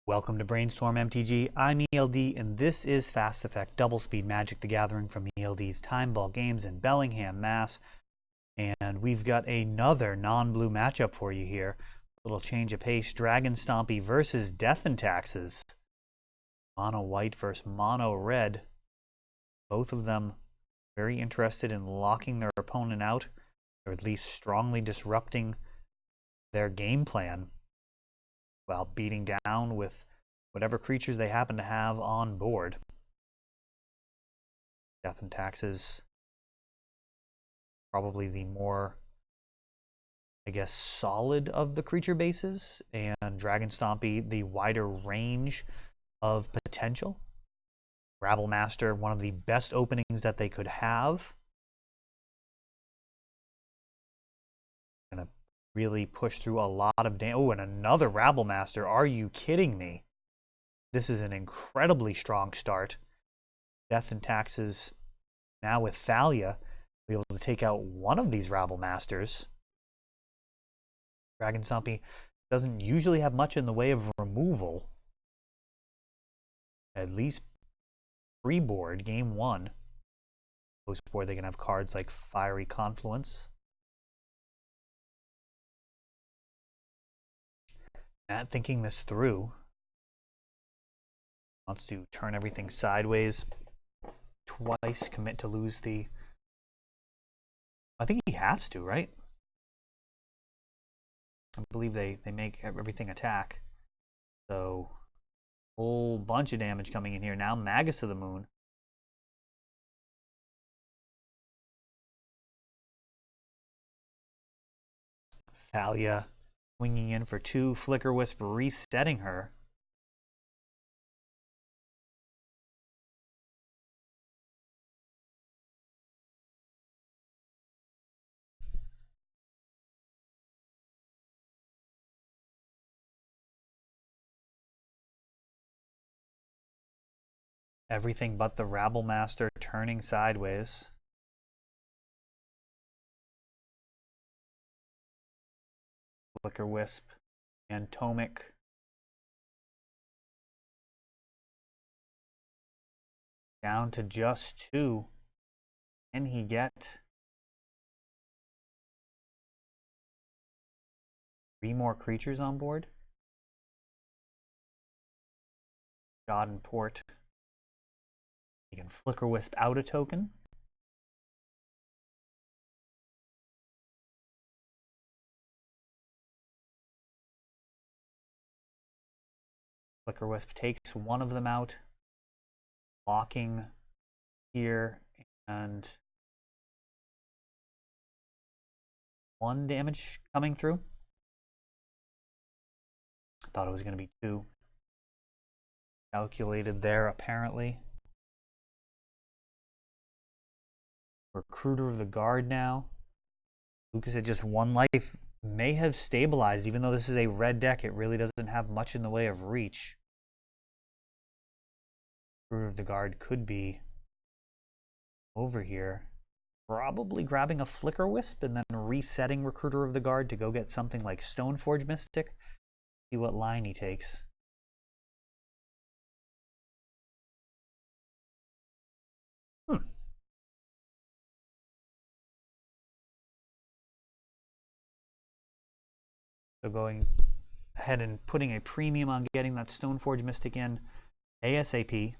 Welcome to Brainstorm MTG. I'm ELD, and this is Fast Effect Double Speed Magic the Gathering from ELD's Time Ball Games in Bellingham, Mass. And we've got another non-blue matchup for you here. A little change of pace. Dragon Stompy versus Death and Taxes. Mono white versus mono red. Both of them very interested in locking their opponent out, or at least strongly disrupting their game plan, while beating down with whatever creatures they happen to have on board. Death and Taxes, probably the more, I guess, solid of the creature bases, and Dragon Stompy, the wider range of potential. Rabble Master, one of the best openings that they could have. Gonna really push through a lot of damage. Oh, and another Rabble Master. Are you kidding me? This is an incredibly strong start. Death and Taxes, now with Thalia, be able to take out one of these Rabble Masters. Dragon Stompy doesn't usually have much in the way of removal. At least pre-board, game one. Post-board, they can have cards like Fiery Confluence. Matt thinking this through. Wants to turn everything sideways twice, commit to lose the... I think he has to, right? I believe they make everything attack. So, whole bunch of damage coming in here. Now Magus of the Moon. Thalia swinging in for 2. Flicker Wisp resetting her. Everything but the Rabble Master turning sideways. Flicker Wisp and Tomic. Down to just 2. Can he get 3 more creatures on board? God and Port. You can Flicker Wisp out a token. Flicker Wisp takes one of them out, blocking here, and 1 damage coming through. I thought it was going to be 2. Calculated there, apparently. Recruiter of the Guard now. Lucas had just 1 life. May have stabilized, even though this is a red deck. It really doesn't have much in the way of reach. Recruiter of the Guard could be over here. Probably grabbing a Flicker Wisp and then resetting Recruiter of the Guard to go get something like Stoneforge Mystic. See what line he takes. So going ahead and putting a premium on getting that Stoneforge Mystic in ASAP.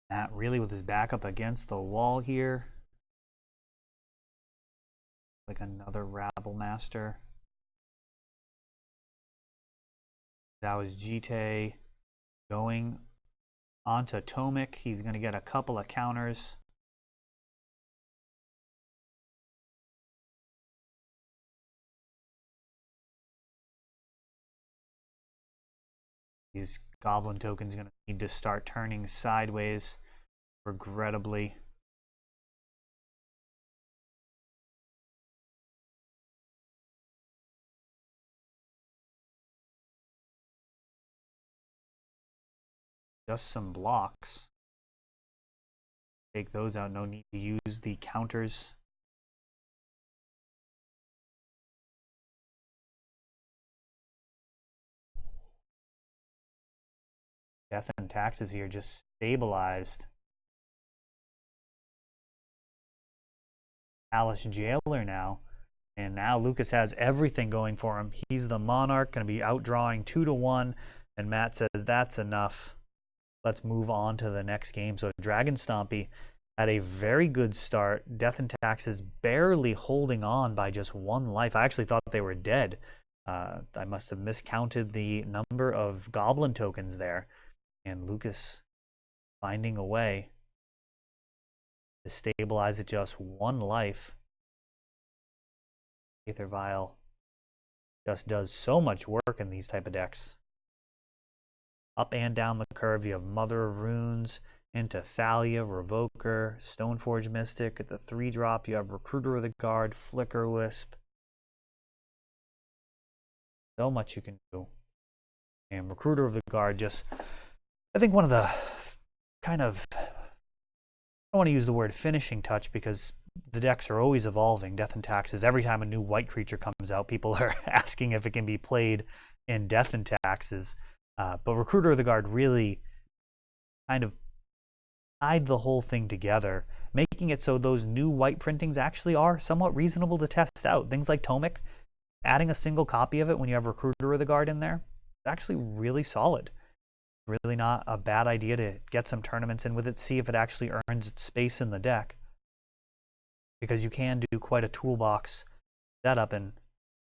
Matt really with his back up against the wall here. Like another Rabble Master. That was Jite going onto Tomic. He's going to get a couple of counters. These Goblin tokens going to need to start turning sideways, regrettably. just some blocks. Take those out. No need to use the counters. Death and Taxes here just stabilized. Alice Jailer now. And now Lucas has everything going for him. He's the Monarch, going to be outdrawing 2-1. And Matt says, that's enough. Let's move on to the next game. So Dragon Stompy had a very good start. Death and Taxes barely holding on by just 1 life. I actually thought they were dead. I must have miscounted the number of goblin tokens there. And Lucas finding a way to stabilize at just 1 life. Aether Vial just does so much work in these type of decks. Up and down the curve, you have Mother of Runes into Thalia, Revoker, Stoneforge Mystic. At the 3-drop, you have Recruiter of the Guard, Flicker Wisp. So much you can do. And Recruiter of the Guard just, I think one of the kind of, I don't want to use the word finishing touch because the decks are always evolving. Death and Taxes, every time a new white creature comes out, people are asking if it can be played in Death and Taxes. But Recruiter of the Guard really kind of tied the whole thing together, making it so those new white printings actually are somewhat reasonable to test out. Things like Tomic, adding a single copy of it when you have Recruiter of the Guard in there, it's actually really solid. Really not a bad idea to get some tournaments in with it, see if it actually earns its space in the deck. Because you can do quite a toolbox setup, and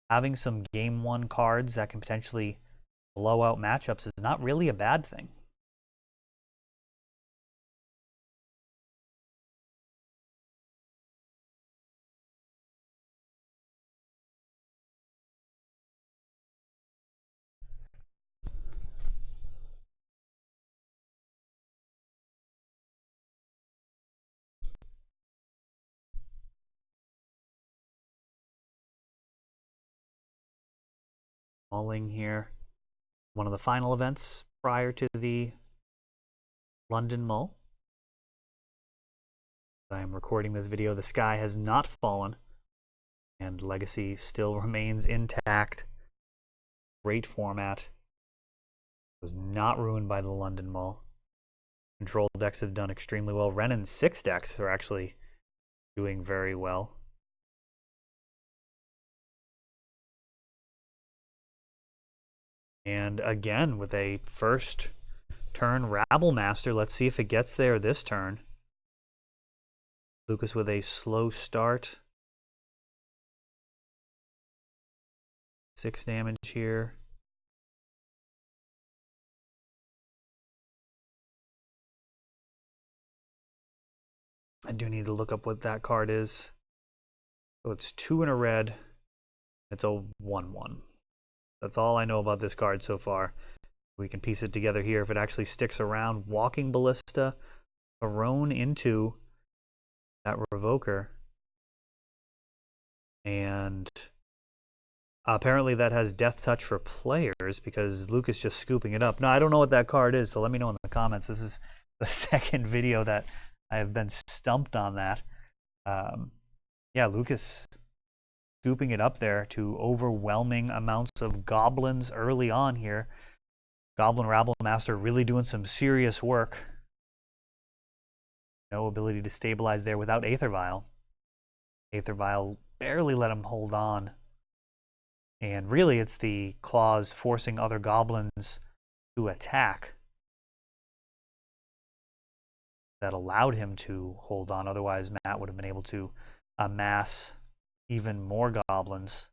having some game 1 cards that can potentially blow out matchups is not really a bad thing. Mulling here. One of the final events prior to the London Mull. I am recording this video. The sky has not fallen, and Legacy still remains intact. Great format. Was not ruined by the London Mull. Control decks have done extremely well. Ren and 6 decks are actually doing very well. And again, with a first turn Rabble Master, let's see if it gets there this turn. Lucas with a slow start. 6 damage here. I do need to look up what that card is. So it's 2 in a red. It's a 1/1. That's all I know about this card so far. We can piece it together here if it actually sticks around. Walking Ballista, thrown into that Revoker. And apparently that has Death Touch for players because Lucas just scooping it up. Now, I don't know what that card is, so let me know in the comments. This is the second video that I have been stumped on that. Yeah, Lucas scooping it up there to overwhelming amounts of goblins early on here. Goblin Rabble Master really doing some serious work. No ability to stabilize there without Aether Vial. Aether Vial barely let him hold on. And really it's the claws forcing other goblins to attack that allowed him to hold on. Otherwise, Matt would have been able to amass even more goblins,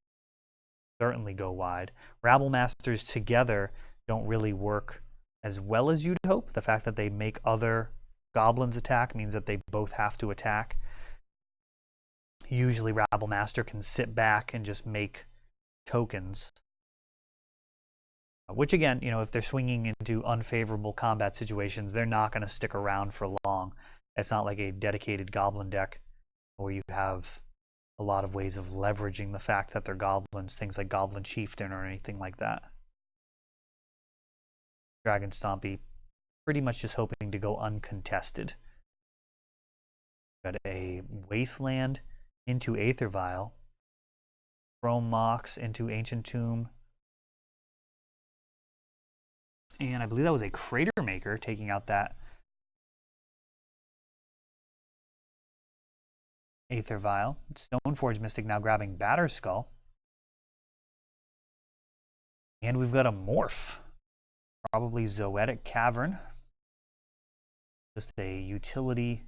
certainly go wide. Rabble Masters together don't really work as well as you'd hope. The fact that they make other goblins attack means that they both have to attack. Usually Rabble Master can sit back and just make tokens. Which again, you know, if they're swinging into unfavorable combat situations, they're not going to stick around for long. It's not like a dedicated goblin deck where you have a lot of ways of leveraging the fact that they're goblins, things like Goblin Chieftain or anything like that. Dragon Stompy pretty much just hoping to go uncontested. Got a Wasteland into Aether Vial. Chrome Mox into Ancient Tomb. And I believe that was a Crater Maker taking out that Aether Vial. Stoneforge Mystic now grabbing Batterskull. And we've got a Morph. Probably Zoetic Cavern. Just a utility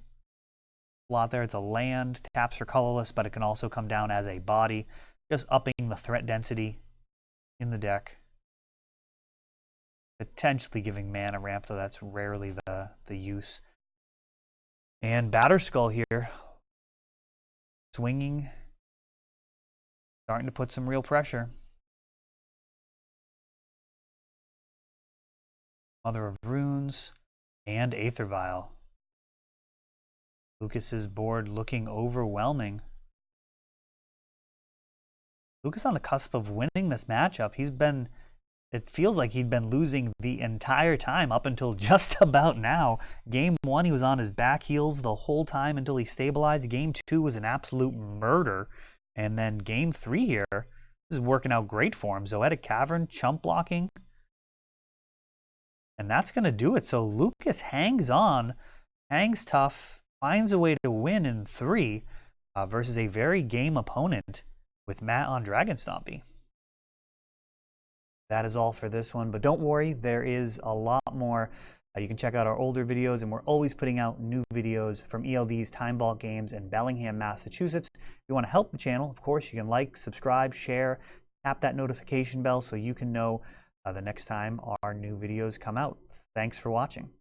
slot there. It's a land, taps for colorless, but it can also come down as a body, just upping the threat density in the deck. Potentially giving mana ramp, though that's rarely the use. And Batterskull here, swinging, starting to put some real pressure. Mother of Runes and Aether Vial. Lucas's board looking overwhelming. Lucas on the cusp of winning this matchup. It feels like he'd been losing the entire time up until just about now. Game 1, he was on his back heels the whole time until he stabilized. Game 2 was an absolute murder. And then Game 3 here, this is working out great for him. Zoetic Cavern, chump blocking. And that's going to do it. So Lucas hangs on, hangs tough, finds a way to win in 3 versus a very game opponent with Matt on Dragon Stompy. That is all for this one, but don't worry, there is a lot more. You can check out our older videos, and we're always putting out new videos from ELD's Time Vault Games in Bellingham, Massachusetts. If you want to help the channel, of course, you can like, subscribe, share, tap that notification bell so you can know the next time our new videos come out. Thanks for watching.